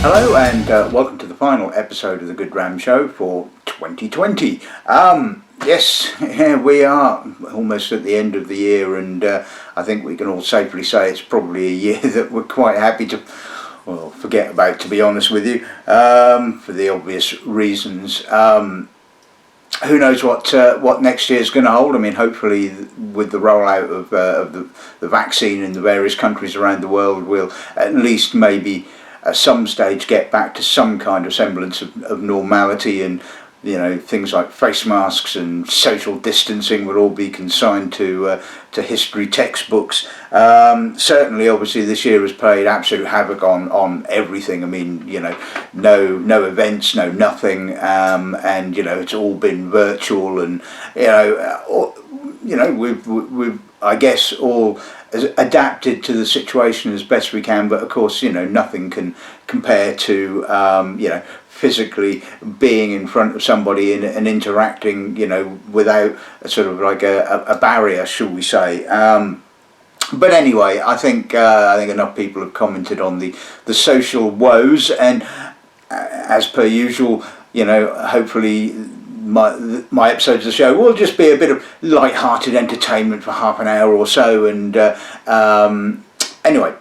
Hello and welcome to the final episode of the Goodrum show for 2020. Yes, we are almost at the end of the year, and I think we can all safely say it's probably a year that we're quite happy to, well, forget about, to be honest with you, for the obvious reasons. Who knows what next year's going to hold? I mean, hopefully with the rollout of the vaccine in the various countries around the world, we'll at least maybe at some stage get back to some kind of semblance of normality, and things like face masks and social distancing will all be consigned to history textbooks. Certainly, obviously, this year has played absolute havoc on everything. I mean, no events, no nothing, and it's all been virtual, and we've I guess all adapted to the situation as best we can, but of course nothing can compare to physically being in front of somebody and interacting without a sort of like a barrier, shall we say. But anyway, I think enough people have commented on the social woes, and as per usual, hopefully my episodes of the show will just be a bit of light-hearted entertainment for half an hour or so, and anyway,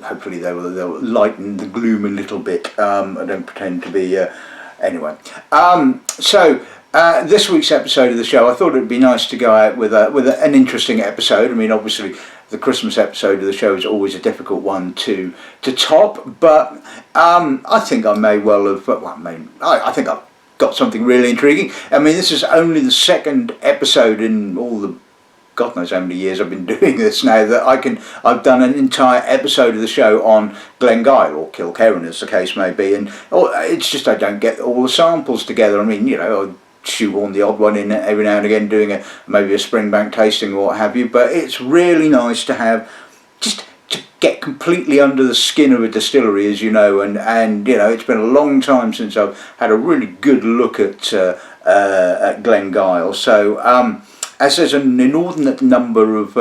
hopefully they'll lighten the gloom a little bit. I don't pretend to be anyway. So this week's episode of the show, I thought it would be nice to go out with an interesting episode. I mean, obviously the Christmas episode of the show is always a difficult one to top, but I think I may well have. I think I've got something really intriguing. I mean, this is only the second episode in all the God knows how many years I've been doing this now that I've done an entire episode of the show on Glengyle, or Kilkerran as the case may be, and it's just I don't get all the samples together. I mean, I shoehorn the odd one in every now and again, doing maybe a Springbank tasting or what have you, but it's really nice to have just to get completely under the skin of a distillery, as you know, and it's been a long time since I've had a really good look at Glengyle. So as there's an inordinate number of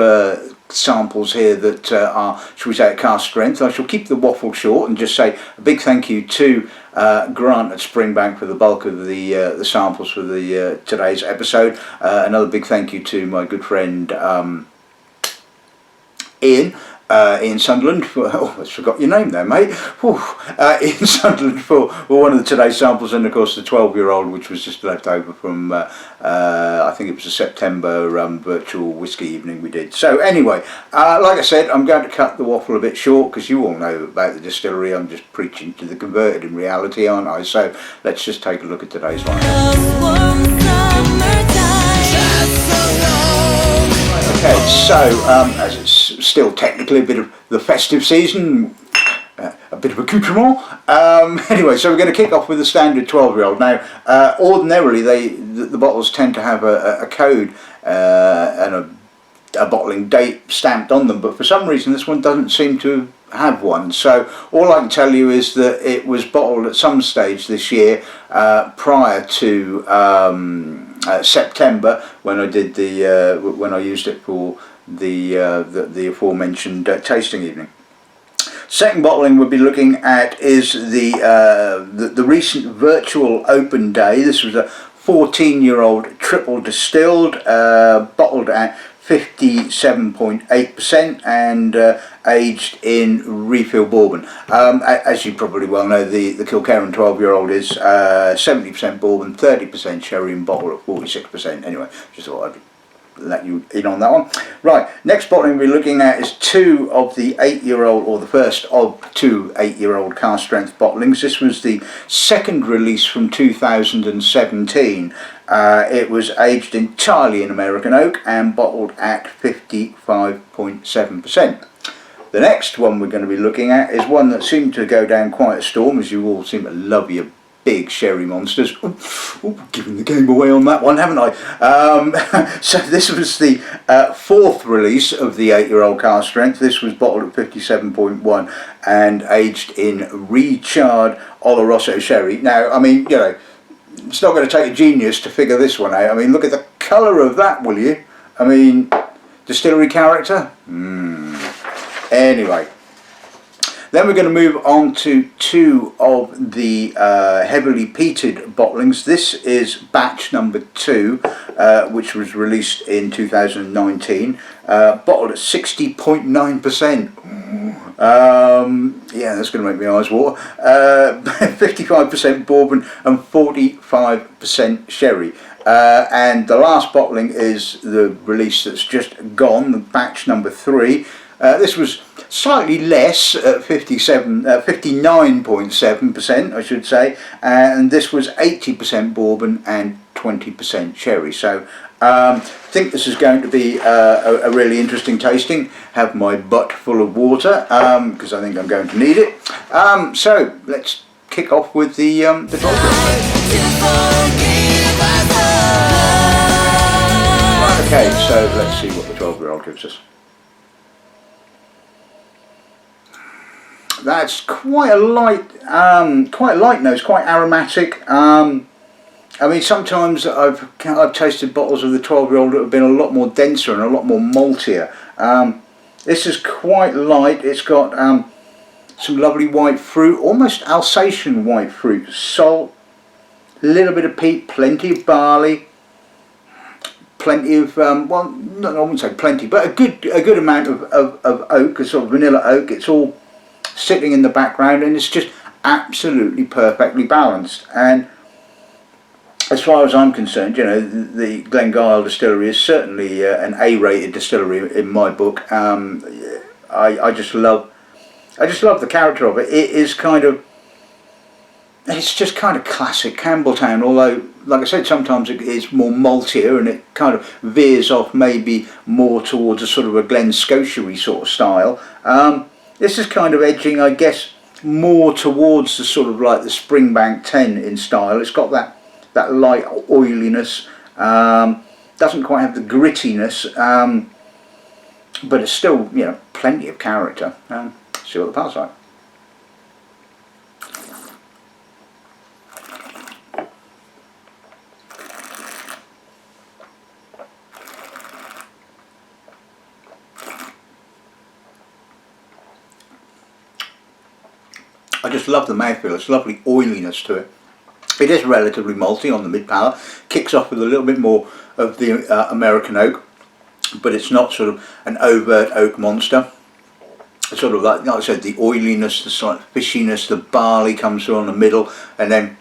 samples here that are, shall we say, at Cask Strength, I shall keep the waffle short and just say a big thank you to Grant at Springbank for the bulk of the samples for the today's episode. Another big thank you to my good friend Ian Sunderland for, I forgot your name there, mate. Ian Sunderland for one of today's samples, and of course the 12-year-old, which was just left over from I think it was a September virtual whiskey evening we did. So anyway, like I said, I'm going to cut the waffle a bit short because you all know about the distillery. I'm just preaching to the converted in reality, aren't I? So let's just take a look at today's one. Okay, so as it's still technically a bit of the festive season, a bit of accoutrement. Anyway, so we're going to kick off with the standard 12-year-old. Now, ordinarily the bottles tend to have a code and a bottling date stamped on them, but for some reason this one doesn't seem to have one. So all I can tell you is that it was bottled at some stage this year prior to September, when I did when I used it for the aforementioned tasting evening. Second bottling we'll be looking at is the recent virtual open day. This was a 14-year-old triple distilled, bottled at 57.8% and aged in refill bourbon. As you probably well know, the Kilkerran 12-year-old is 70% bourbon, 30% sherry, and bottle at 46%. Anyway, just thought I'd let you in on that one. Right, next bottling we're looking at is two of the 8-year-old, or the first of two 8-year-old Cask Strength bottlings. This was the second release from 2017. It was aged entirely in American oak and bottled at 55.7%. The next one we're going to be looking at is one that seemed to go down quite a storm, as you all seem to love your big sherry monsters. Giving the game away on that one, haven't I? So this was the fourth release of the 8-year-old Cask Strength. This was bottled at 57.1 and aged in recharred Oloroso sherry. Now, I mean, it's not going to take a genius to figure this one out. I mean, look at the colour of that, will you? I mean, distillery character? Anyway, Then we're going to move on to two of the heavily peated bottlings. This is batch number 2, which was released in 2019, bottled at 60.9%. Yeah, that's going to make my eyes water. 55% bourbon and 45% sherry. And the last bottling is the release that's just gone, the batch number 3. This was slightly less at 59.7%, I should say, and this was 80% bourbon and 20% sherry. So I think this is going to be a really interesting tasting. Have my butt full of water because I think I'm going to need it. So let's kick off with the 12 Okay, so let's see what the 12-year-old gives us. That's quite a light nose, quite aromatic. I mean, sometimes I've tasted bottles of the 12-year-old that have been a lot more denser and a lot more maltier. This is quite light. It's got some lovely white fruit, almost Alsatian white fruit, salt, a little bit of peat, plenty of barley. Plenty of well, I wouldn't say plenty, but a good amount of oak, a sort of vanilla oak. It's all sitting in the background, and it's just absolutely perfectly balanced. And as far as I'm concerned, you know, the Glengyle distillery is certainly an A-rated distillery in my book. I just love the character of it. It is it's just kind of classic Campbelltown, although, like I said, sometimes it is more maltier and it kind of veers off maybe more towards a sort of a Glen Scotia-y sort of style. This is kind of edging, I guess, more towards the sort of like the Springbank 10 in style. It's got that light oiliness, doesn't quite have the grittiness, but it's still, you know, plenty of character. See what the pulse like. I just love the mouthfeel. It's lovely oiliness to it. It is relatively malty on the mid palate. Kicks off with a little bit more of the American oak, but it's not sort of an overt oak monster. It's sort of like I said, the oiliness, the slight fishiness, the barley comes through on the middle, and then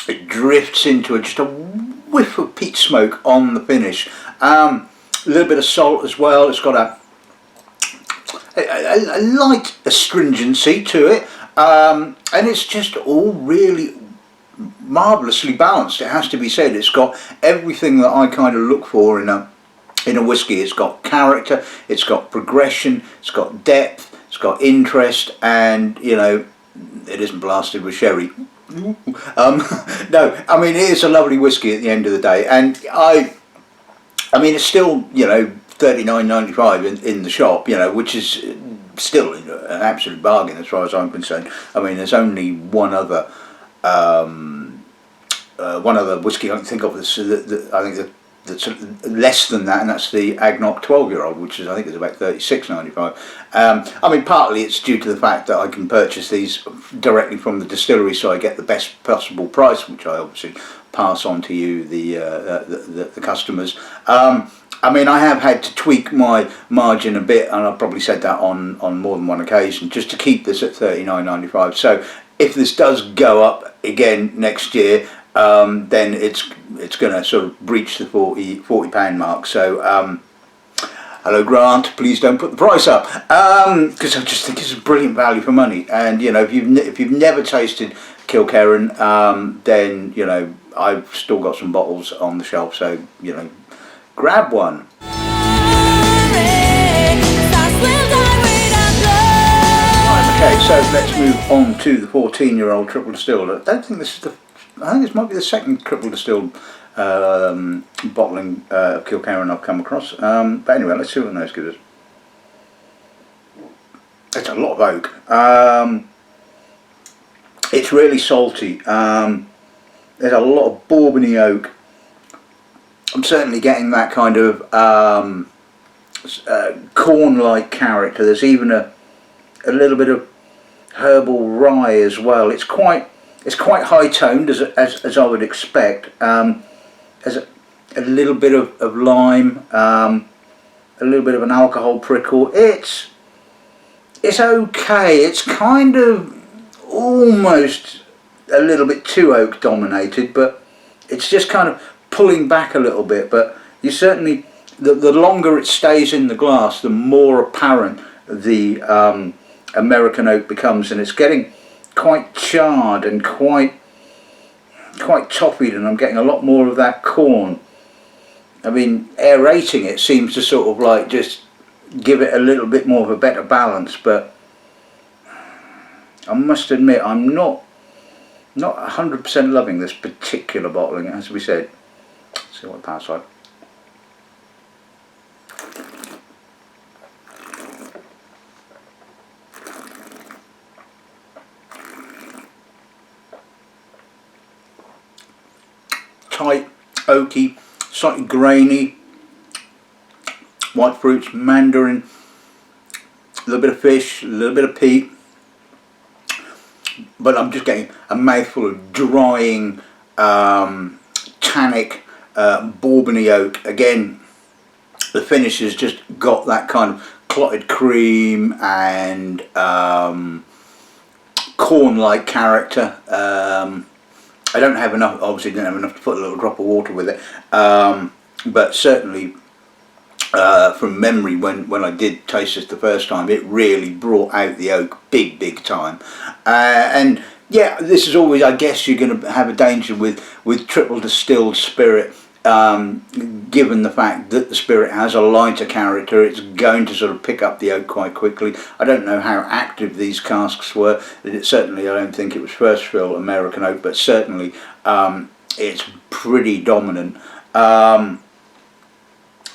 it drifts into just a whiff of peat smoke on the finish. A little bit of salt as well. It's got a light astringency to it. And it's just all really marvellously balanced, it has to be said. It's got everything that I kind of look for in a whiskey. It's got character, it's got progression, it's got depth, it's got interest, and, you know, it isn't blasted with sherry. No, I mean, it is a lovely whiskey at the end of the day, and I mean, it's still, you know, $39.95 in the shop, you know, which is still an absolute bargain as far as I'm concerned. I mean, there's only one other whiskey I can think of that's less than that, and that's the Agnock 12-year-old, which is, I think, is about $36.95. I mean, partly it's due to the fact that I can purchase these directly from the distillery, so I get the best possible price, which I obviously pass on to you, the customers. I mean, I have had to tweak my margin a bit, and I've probably said that on more than one occasion, just to keep this at $39.95. So if this does go up again next year, then it's going to sort of breach the £40 mark. So hello Grant, please don't put the price up, because I just think it's a brilliant value for money. And, you know, if you've never tasted Kilkerran, then, you know, I've still got some bottles on the shelf, so, you know, grab one. Okay, so let's move on to the 14-year-old triple distilled. I think this might be the second triple distilled bottling of Kilkerran I've come across. But anyway, let's see what the nose gives us. It's a lot of oak. It's really salty. There's a lot of bourbony oak. I'm certainly getting that kind of corn-like character. There's even a little bit of herbal rye as well. It's quite high toned as I would expect. There's a little bit of lime, a little bit of an alcohol prickle. It's okay. It's kind of almost a little bit too oak dominated, but it's just kind of pulling back a little bit. But you certainly, the longer it stays in the glass, the more apparent the American oak becomes, and it's getting quite charred and quite toffeed, and I'm getting a lot more of that corn. I mean, aerating it seems to sort of like just give it a little bit more of a better balance, but I must admit I'm not 100% loving this particular bottling, as we said. Let's see what the power side. Tight, oaky, slightly grainy, white fruits, mandarin, a little bit of fish, a little bit of peat, but I'm just getting a mouthful of drying, tannic, Bourbony oak. Again, the finish has just got that kind of clotted cream and corn-like character. I don't have enough, obviously didn't have enough to put a little drop of water with it, but certainly from memory, when I did taste this the first time, it really brought out the oak big time. And yeah, this is always, I guess, you're going to have a danger with triple distilled spirit, given the fact that the spirit has a lighter character. It's going to sort of pick up the oak quite quickly. I don't know how active these casks were. Certainly I don't think it was first fill American oak, but certainly it's pretty dominant. In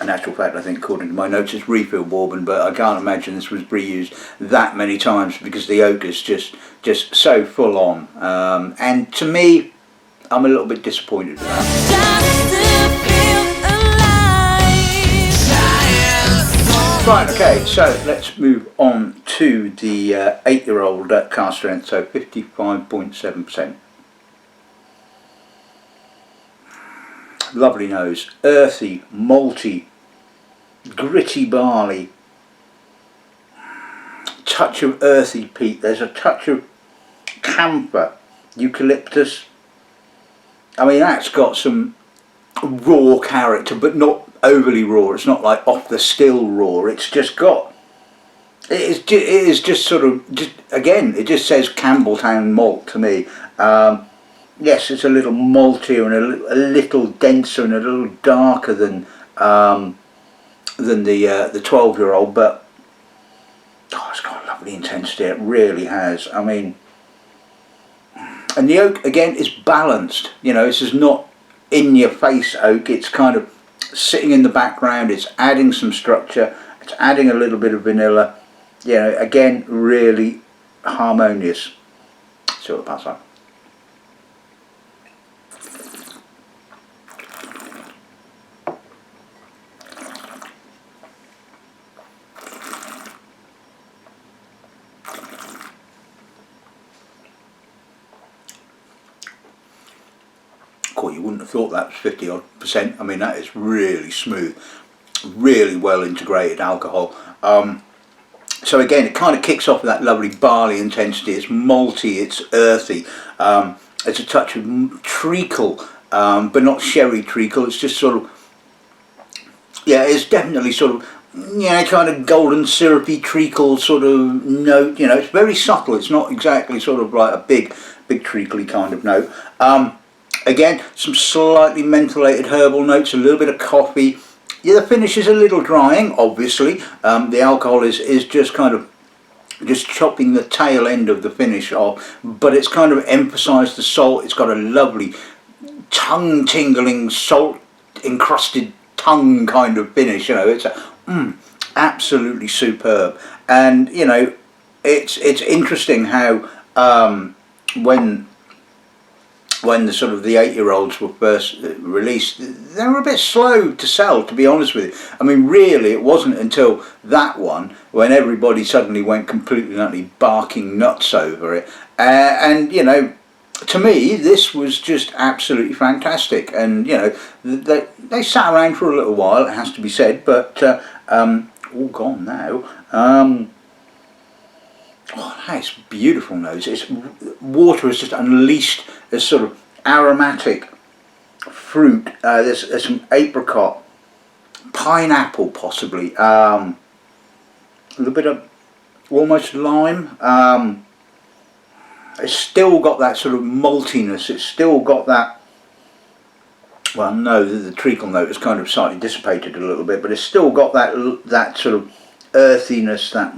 actual fact, I think according to my notes it's refill bourbon, but I can't imagine this was reused that many times because the oak is just so full on. And to me, I'm a little bit disappointed with that. Right, okay, so let's move on to the 8-year-old Cask Strength, so 55.7%. Lovely nose, earthy, malty, gritty barley, touch of earthy peat. There's a touch of camphor, eucalyptus. I mean, that's got some raw character, but not overly raw. It's not like off the still raw. It's just got, it is just sort of, again, it just says Campbelltown malt to me. Yes, it's a little maltier and a little denser and a little darker than the 12-year-old, but it's got a lovely intensity. It really has. I mean, and the oak again is balanced. You know, this is not in-your-face oak. It's kind of sitting in the background. It's adding some structure. It's adding a little bit of vanilla. You know, again, really harmonious. See what the pass on. You wouldn't have thought that was 50-odd%. I mean, that is really smooth, really well integrated alcohol. So again, it kind of kicks off with that lovely barley intensity. It's malty, it's earthy. It's a touch of treacle, but not sherry treacle. It's just sort of, yeah, it's definitely sort of, yeah, kind of golden syrupy treacle sort of note. You know, it's very subtle. It's not exactly sort of like a big treacly kind of note. Again, some slightly mentholated herbal notes, a little bit of coffee. Yeah, the finish is a little drying, obviously. The alcohol is just kind of just chopping the tail end of the finish off, but it's kind of emphasised the salt. It's got a lovely tongue-tingling, salt-encrusted tongue kind of finish. You know, it's absolutely superb. And you know, it's interesting how when when the sort of the 8-year-olds were first released, they were a bit slow to sell, to be honest with you. I mean, really, it wasn't until that one when everybody suddenly went completely nutty, barking nuts over it. And, you know, to me, this was just absolutely fantastic. And, you know, they sat around for a little while, it has to be said, but all gone now. Oh, that's beautiful nose. Water has just unleashed this sort of aromatic fruit. There's some apricot, pineapple possibly, a little bit of almost lime. It's still got that sort of maltiness. It's still got that, well, no, the treacle note has kind of slightly dissipated a little bit, but it's still got that sort of earthiness, that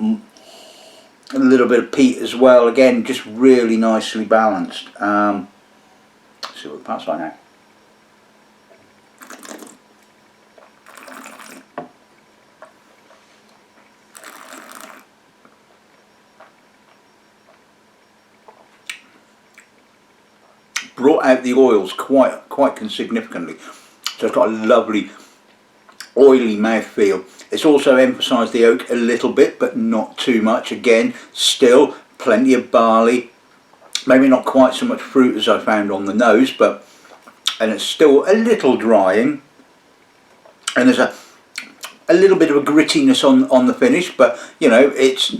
a little bit of peat as well. Again, just really nicely balanced. Let's see what the parts like now. Brought out the oils quite significantly. So it's got a lovely oily mouthfeel. It's also emphasised the oak a little bit, but not too much. Again, still plenty of barley. Maybe not quite so much fruit as I found on the nose, and it's still a little drying. And there's a little bit of a grittiness on the finish, but you know, it's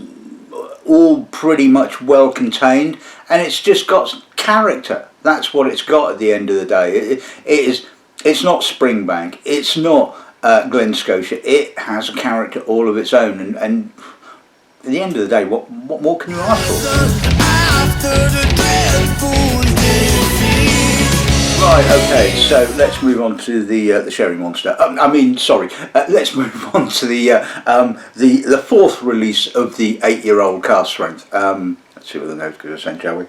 all pretty much well contained, and it's just got character. That's what it's got at the end of the day. It's not Springbank. It's not Glen Scotia. It has a character all of its own, and at the end of the day, what more can you ask for? Right, okay, so let's move on to the Sherry Monster. Let's move on to the fourth release of the 8-year-old Cask Strength. Let's see what the nose goes saying, shall we?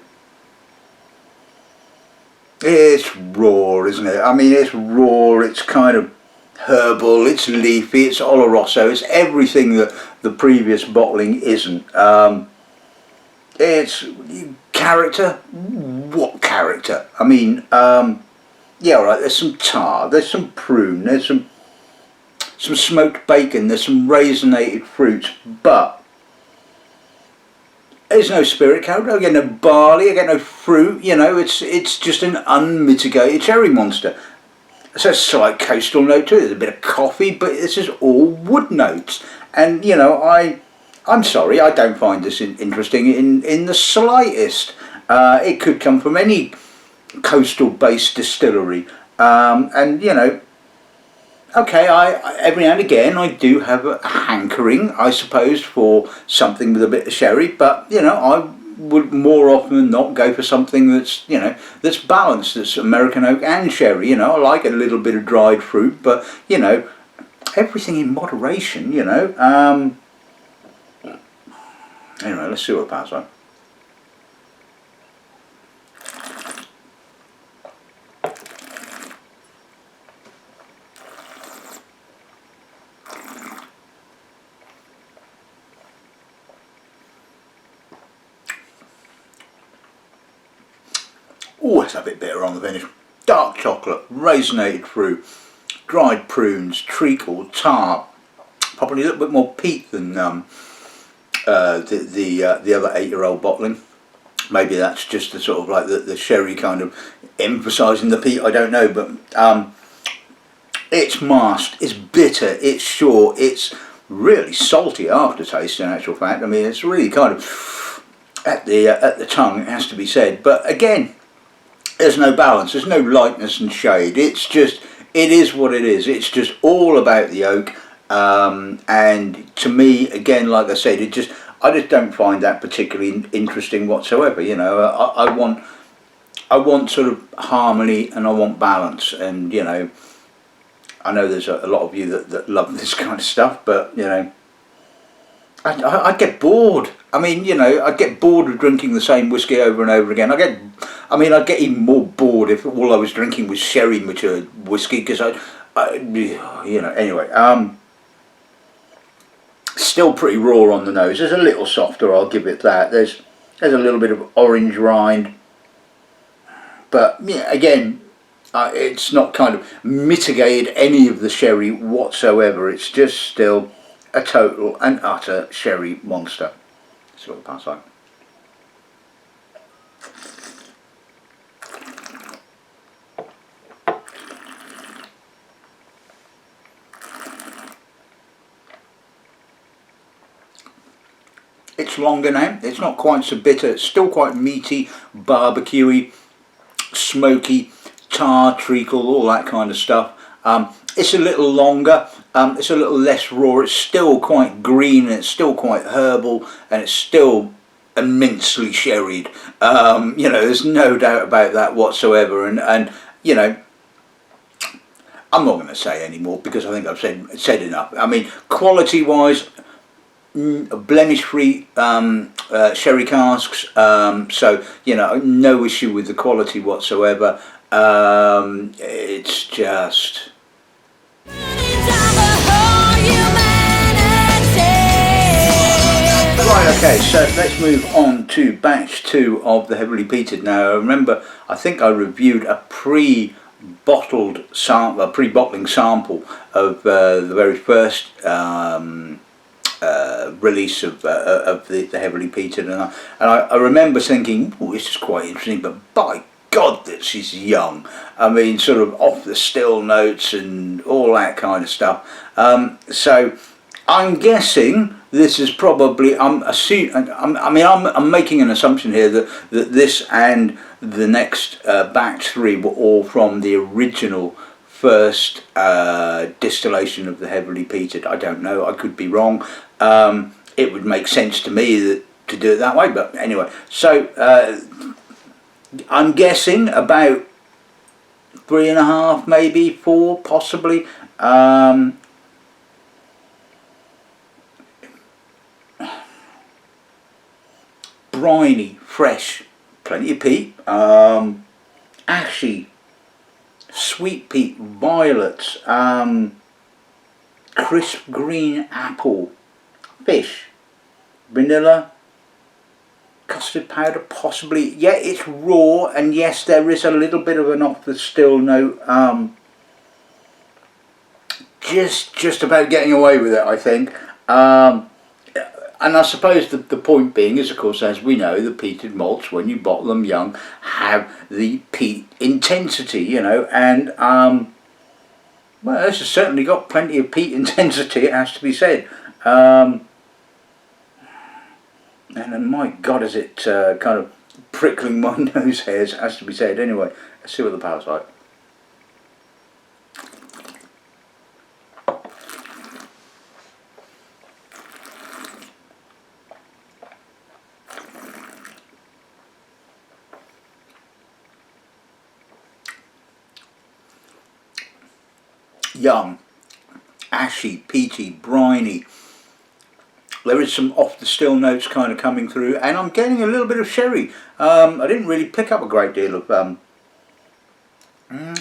It's raw, isn't it? I mean, it's raw. It's kind of herbal, it's leafy, it's oloroso, it's everything that the previous bottling isn't. It's character. What character? I mean, yeah, right, there's some tar, there's some prune, there's some smoked bacon, there's some raisinated fruits, but there's no spirit character. I get no barley, I get no fruit, you know, it's just an unmitigated Sherry Monster. So a slight coastal note to it, there's a bit of coffee, but this is all wood notes. And, you know, I'm sorry, I don't find this interesting in the slightest. It could come from any coastal-based distillery. And, you know, okay, every now and again I do have a hankering, I suppose, for something with a bit of sherry, but, you know, I would more often than not go for something that's, you know, that's balanced, that's American oak and sherry. You know, I like a little bit of dried fruit, but, you know, everything in moderation, you know. Anyway, let's see what the parts like. Oh, it's a bit bitter on the finish. Dark chocolate, raisinated fruit, dried prunes, treacle, tar. Probably a little bit more peat than the other 8-year-old bottling. Maybe that's just the sort of like the sherry kind of emphasising the peat. I don't know, but it's masked, it's bitter, it's short, it's really salty aftertaste. In actual fact, I mean, it's really kind of at the tongue. It has to be said, but again, there's no balance, there's no lightness and shade. It's just, it is what it is. It's just all about the oak, and to me, again, like I said, I just don't find that particularly interesting whatsoever. You know, I want sort of harmony, and I want balance, and, you know, I know there's a lot of you that love this kind of stuff, but, you know, I get bored. I mean, you know, I get bored of drinking the same whiskey over and over again. I'd get even more bored if all I was drinking was sherry matured whiskey, because you know, anyway, still pretty raw on the nose. There's a little softer, I'll give it that. There's a little bit of orange rind, but yeah, again, it's not kind of mitigated any of the sherry whatsoever. It's just still a total and utter sherry monster. That's what the pass like. It's longer now, it's not quite so bitter, it's still quite meaty, barbecuey, smoky, tar, treacle, all that kind of stuff. It's a little longer, it's a little less raw, it's still quite green, and it's still quite herbal, and it's still immensely sherried. You know, there's no doubt about that whatsoever, and you know, I'm not going to say any more because I think I've said enough. I mean, quality wise, blemish-free sherry casks, so you know, no issue with the quality whatsoever. It's just right. Okay, so let's move on to batch 2 of the heavily peated. Now, remember, I think I reviewed a pre-bottling sample of the very first release of the heavily peated, and I remember thinking, oh, this is quite interesting, but by God, this is young. I mean, sort of off the still notes and all that kind of stuff. So I'm guessing this is probably, I'm making an assumption here that this and the next batch 3 were all from the original first distillation of the heavily peated. I don't know, I could be wrong. It would make sense to me to do it that way, but anyway, so I'm guessing about 3.5, maybe 4, possibly. Briny, fresh, plenty of peat, ashy, sweet peat, violets, crisp green apple, fish, vanilla, custard powder, possibly. Yeah, it's raw, and yes, there is a little bit of an off the still note. Just about getting away with it, I think. And I suppose the point being is, of course, as we know, the peated malts, when you bottle them young, have the peat intensity, you know, and well, this has certainly got plenty of peat intensity, it has to be said. And my God, is it kind of prickling my nose hairs, has to be said. Anyway, let's see what the power's like. Young, ashy, peaty, briny. There is some off the still notes kind of coming through, and I'm getting a little bit of sherry. I didn't really pick up a great deal of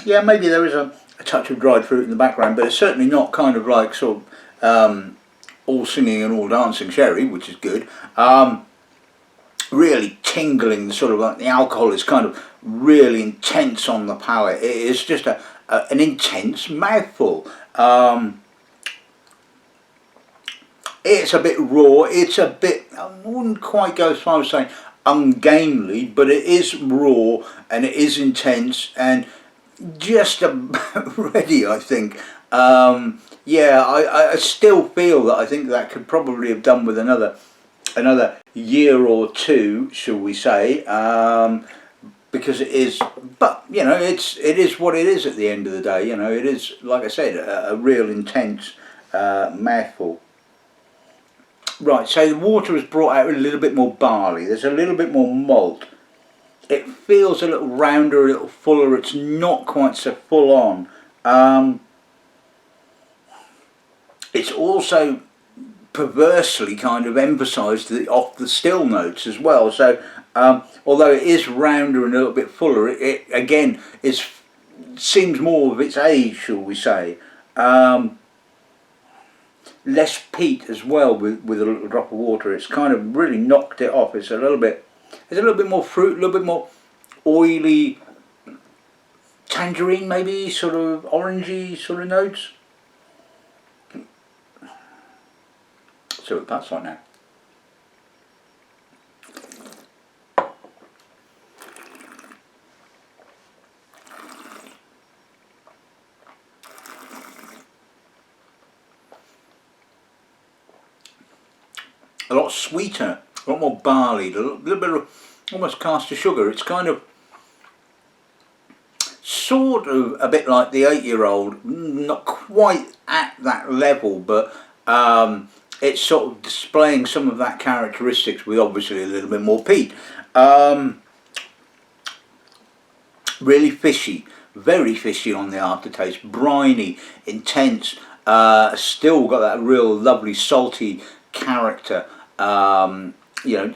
yeah, maybe there is a touch of dried fruit in the background, but it's certainly not kind of like sort of all singing and all dancing sherry, which is good. Really tingling, sort of like the alcohol is kind of really intense on the palate. It is just an intense mouthful. It's a bit raw, it's a bit, I wouldn't quite go as far as saying ungainly, but it is raw and it is intense and just about ready, I think. Yeah, I still feel that I think that could probably have done with another year or two, shall we say, because it is, but you know, it is what it is at the end of the day. You know, it is, like I said, a real intense mouthful. Right, so the water has brought out a little bit more barley, there's a little bit more malt. It feels a little rounder, a little fuller, it's not quite so full on. It's also perversely kind of emphasised off the still notes as well, so although it is rounder and a little bit fuller, it again seems more of its age, shall we say. Less peat as well with a little drop of water. It's kind of really knocked it off. It's a little bit more fruit, a little bit more oily, tangerine, maybe sort of orangey sort of notes. See what that's like now. A lot sweeter, a lot more barley, a little bit of almost caster sugar. It's kind of sort of a bit like the 8-year-old, not quite at that level, but it's sort of displaying some of that characteristics with obviously a little bit more peat. Really fishy, very fishy on the aftertaste, briny, intense, still got that real lovely salty character, you know,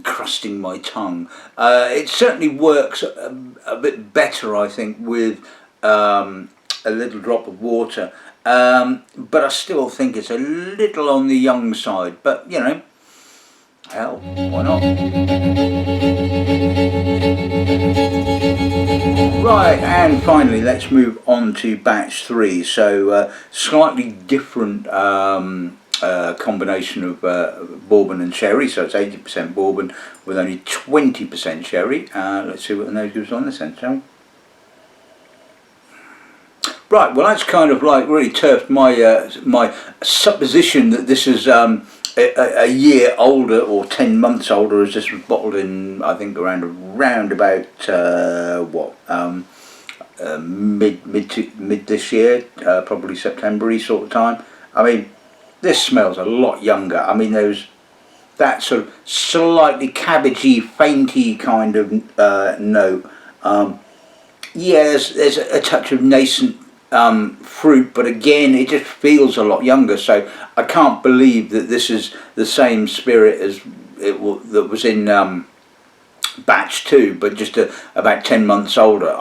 crusting my tongue. It certainly works a bit better, I think, with a little drop of water, but I still think it's a little on the young side, but you know, hell, why not? Right, and finally let's move on to batch 3. So slightly different combination of bourbon and sherry, so it's 80% bourbon with only 20% sherry. Let's see what the nose gives on this end, shall we? Right, well that's kind of like really turfed my my supposition that this is a year older or 10 months older, as this was bottled in, I think, around about mid this year, probably September-y sort of time. I mean, this smells a lot younger. I mean, there's that sort of slightly cabbagey, fainty kind of note. Yeah, there's a touch of nascent fruit, but again, it just feels a lot younger. So I can't believe that this is the same spirit as that was in batch 2, but just about 10 months older.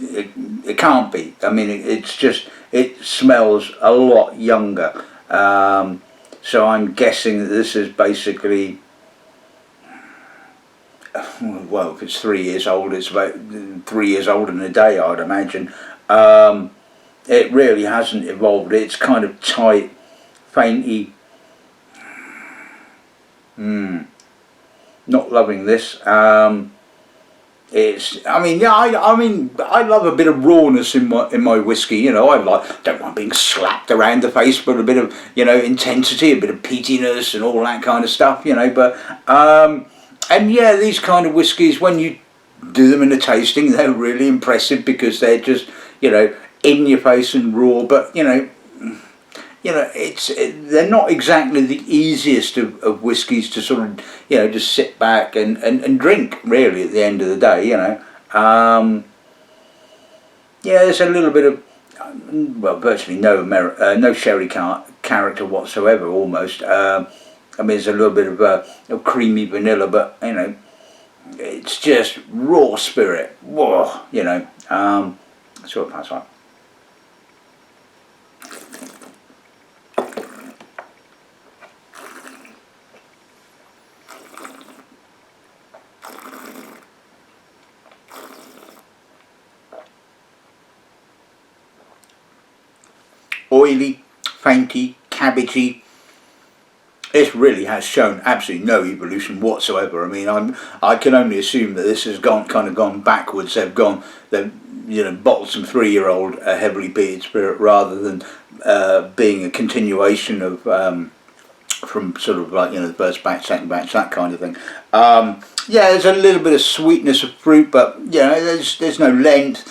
It can't be. I mean, it's just, it smells a lot younger. So I'm guessing that this is basically, well, if it's 3 years old, it's about 3 years old in a day, I'd imagine. It really hasn't evolved. It's kind of tight, fainty. Not loving this. It's, I mean, yeah, I mean, I love a bit of rawness in my whiskey. You know, don't mind being slapped around the face, but a bit of, you know, intensity, a bit of peatiness, and all that kind of stuff. You know, but and yeah, these kind of whiskies, when you do them in a tasting, they're really impressive because they're just, you know, in your face and raw. But you know, they're not exactly the easiest of whiskies to sort of, you know, just sit back and drink, really, at the end of the day, you know. Yeah, there's a little bit of, well, virtually no sherry character whatsoever, almost. I mean, there's a little bit of creamy vanilla, but, you know, it's just raw spirit. Whoa, you know. That's what that's like. Oily, fainty, cabbagey. This really has shown absolutely no evolution whatsoever. I mean, I can only assume that this has gone backwards. They've you know, bottled some 3-year-old heavily peated spirit rather than being a continuation of from sort of like, you know, the first batch, second batch, that kind of thing. Yeah, there's a little bit of sweetness of fruit, but you know, there's no length.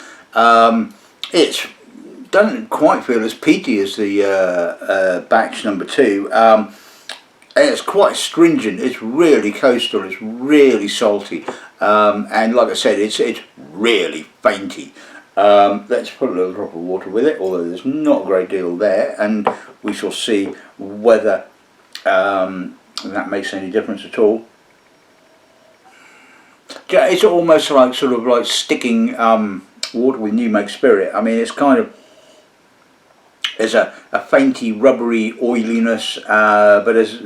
It's doesn't quite feel as peaty as the batch number 2. And it's quite astringent. It's really coastal. It's really salty, and like I said, it's really fainty. Let's put a little drop of water with it, although there's not a great deal there, and we shall see whether that makes any difference at all. It's almost like sort of like sticking water with new make spirit. I mean, it's kind of, there's a fainty, rubbery oiliness, but there's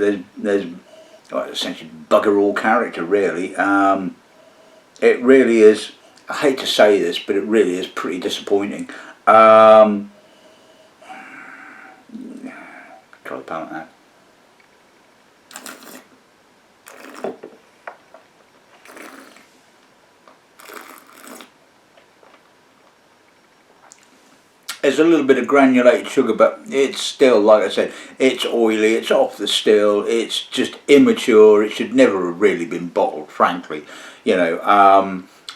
well, essentially bugger all character, really. It really is I hate to say this, but it really is pretty disappointing. Try the palate now. There's a little bit of granulated sugar, but it's still, like I said, it's oily, it's off the still, it's just immature, it should never have really been bottled, frankly, you know,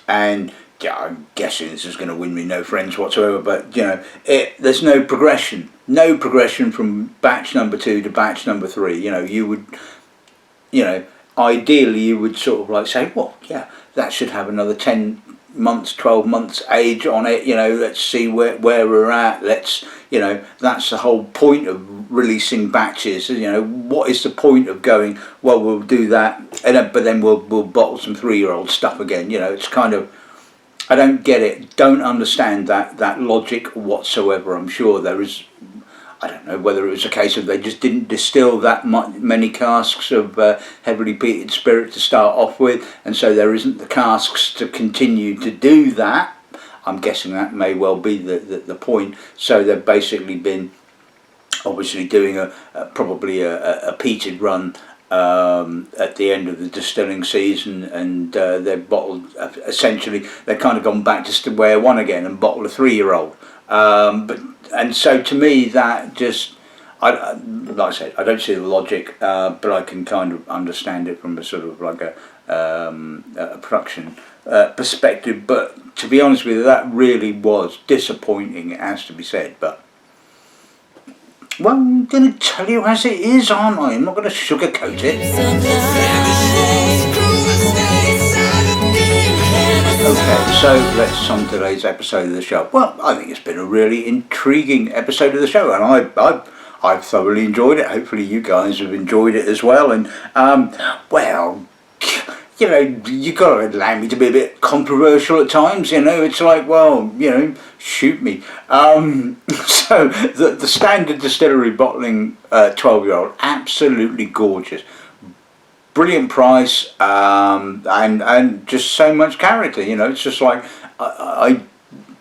and yeah, I'm guessing this is going to win me no friends whatsoever, but, you know, there's no progression from batch number 2 to batch number 3, you know, ideally you would sort of like say, well, yeah, that should have another 10 months, 12 months age on it, you know, let's see where we're at, that's the whole point of releasing batches, you know, what is the point of going, well, we'll do that, but then we'll bottle some 3-year-old stuff again, you know, it's kind of, I don't get it, don't understand that logic whatsoever. I'm sure there is, I don't know whether it was a case of they just didn't distill that many casks of heavily peated spirit to start off with, and so there isn't the casks to continue to do that. I'm guessing that may well be the point. So they've basically been obviously doing probably a peated run at the end of the distilling season, and they've bottled, essentially they've kind of gone back to square one again and bottled a 3-year-old. And so to me that just, like I said, I don't see the logic, but I can kind of understand it from a sort of like a production perspective. But to be honest with you, that really was disappointing, it has to be said. But well, I'm going to tell you as it is, aren't I? I'm not going to sugarcoat it. Okay, so let's on today's episode of the show. Well, I think it's been a really intriguing episode of the show, and I've thoroughly enjoyed it. Hopefully you guys have enjoyed it as well. And well, you know, you got to allow me to be a bit controversial at times. You know, it's like, well, you know, shoot me. So the standard distillery bottling 12-year-old, absolutely gorgeous. Brilliant price, and just so much character, you know. It's just like I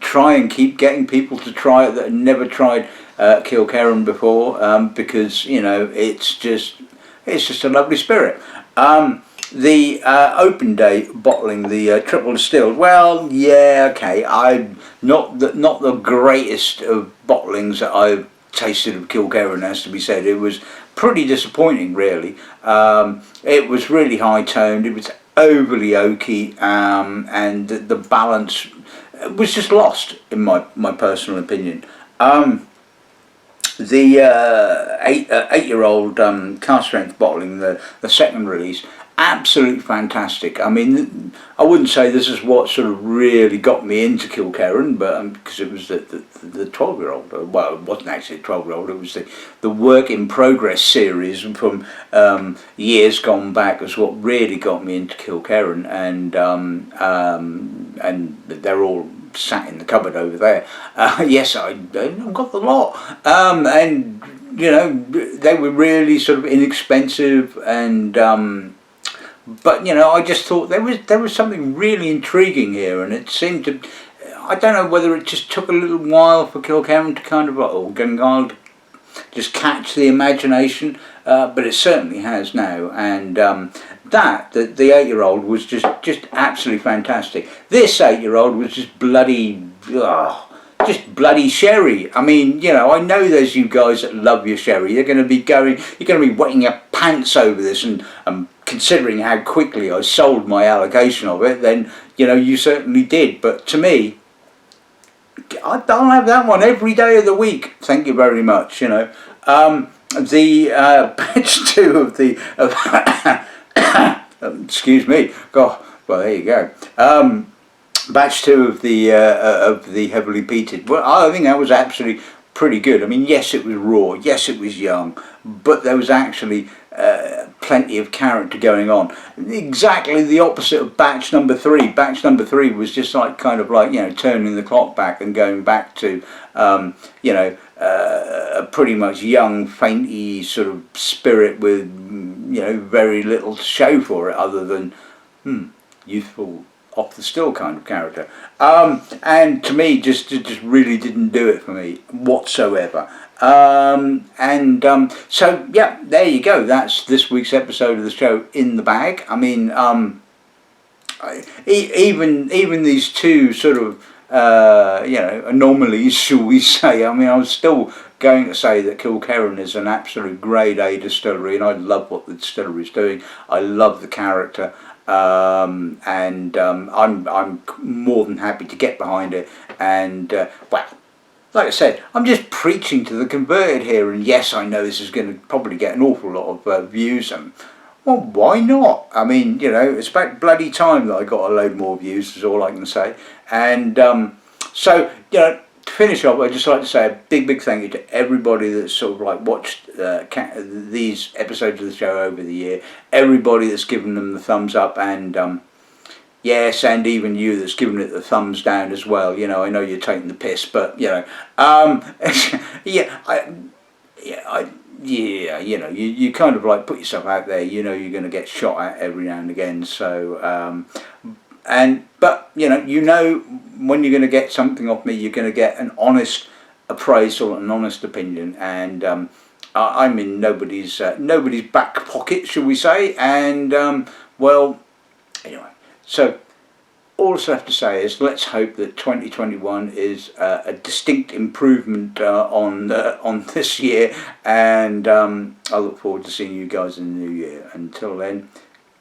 try and keep getting people to try it that had never tried Kilkerran before, because, you know, it's just a lovely spirit. The open day bottling, the triple distilled, well, yeah, okay, I'm not the greatest of bottlings that I've tasted of Kilkerran, has to be said. It was pretty disappointing, really. It was really high toned, it was overly oaky, and the balance was just lost, in my personal opinion. The 8-year-old Cask Strength bottling, the second release, absolutely fantastic. I mean, I wouldn't say this is what sort of really got me into Kilkerran, but because it was the 12-year-old. Well, it wasn't actually a 12-year-old. It was the Work in Progress series from years gone back was what really got me into Kilkerran, and they're all sat in the cupboard over there. Yes, I've got the lot, and you know, they were really sort of inexpensive, and but you know, I just thought there was something really intriguing here, and it seemed to, I don't know whether it just took a little while for Kilkerran to kind of, or Glengyle, to just catch the imagination, but it certainly has now. And the 8-year-old was just absolutely fantastic. This 8-year-old was just bloody sherry. I mean, you know, I know there's you guys that love your sherry. You're going to be wetting your pants over this, and considering how quickly I sold my allocation of it, then, you know, you certainly did. But to me, I'll have that one every day of the week. Thank you very much. You know, the batch 2 of the excuse me. God, well, there you go. Batch 2 of the heavily peated. Well, I think that was absolutely pretty good. I mean, yes, it was raw. Yes, it was young, but there was actually plenty of character going on. Exactly the opposite of batch number 3. Batch number 3 was just like kind of like, you know, turning the clock back and going back to you know, a pretty much young, fainty sort of spirit with, you know, very little to show for it other than youthful off the still kind of character. And to me, just really didn't do it for me whatsoever. So yeah, there you go. That's this week's episode of the show in the bag. I mean, even these two sort of anomalies, shall we say? I mean, I was still going to say that Kilkerran is an absolute grade A distillery, and I love what the distillery is doing. I love the character, I'm more than happy to get behind it. And well, like I said, I'm just preaching to the converted here, and yes, I know this is going to probably get an awful lot of views, and well, why not? I mean, it's about bloody time that I got a load more views, is all I can say. And so, to finish off, I'd just like to say a big thank you to everybody that's sort of like watched these episodes of the show over the year, everybody that's given them the thumbs up, and yes, and even you that's given it the thumbs down as well. I know you're taking the piss, but you kind of like put yourself out there. You're going to get shot at every now and again. So, but when you're going to get something off me, you're going to get an honest appraisal, an honest opinion, and I'm in nobody's back pocket, shall we say? And well, anyway, so. All I have to say is let's hope that 2021 is a distinct improvement on this year, and I look forward to seeing you guys in the new year. Until then,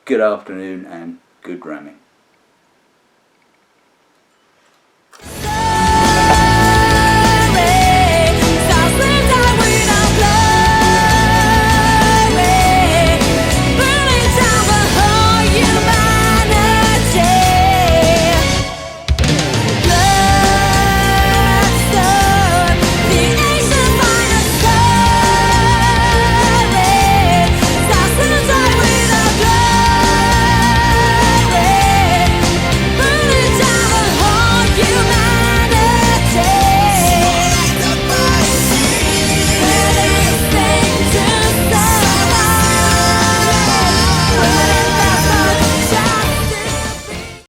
good afternoon and good ramming.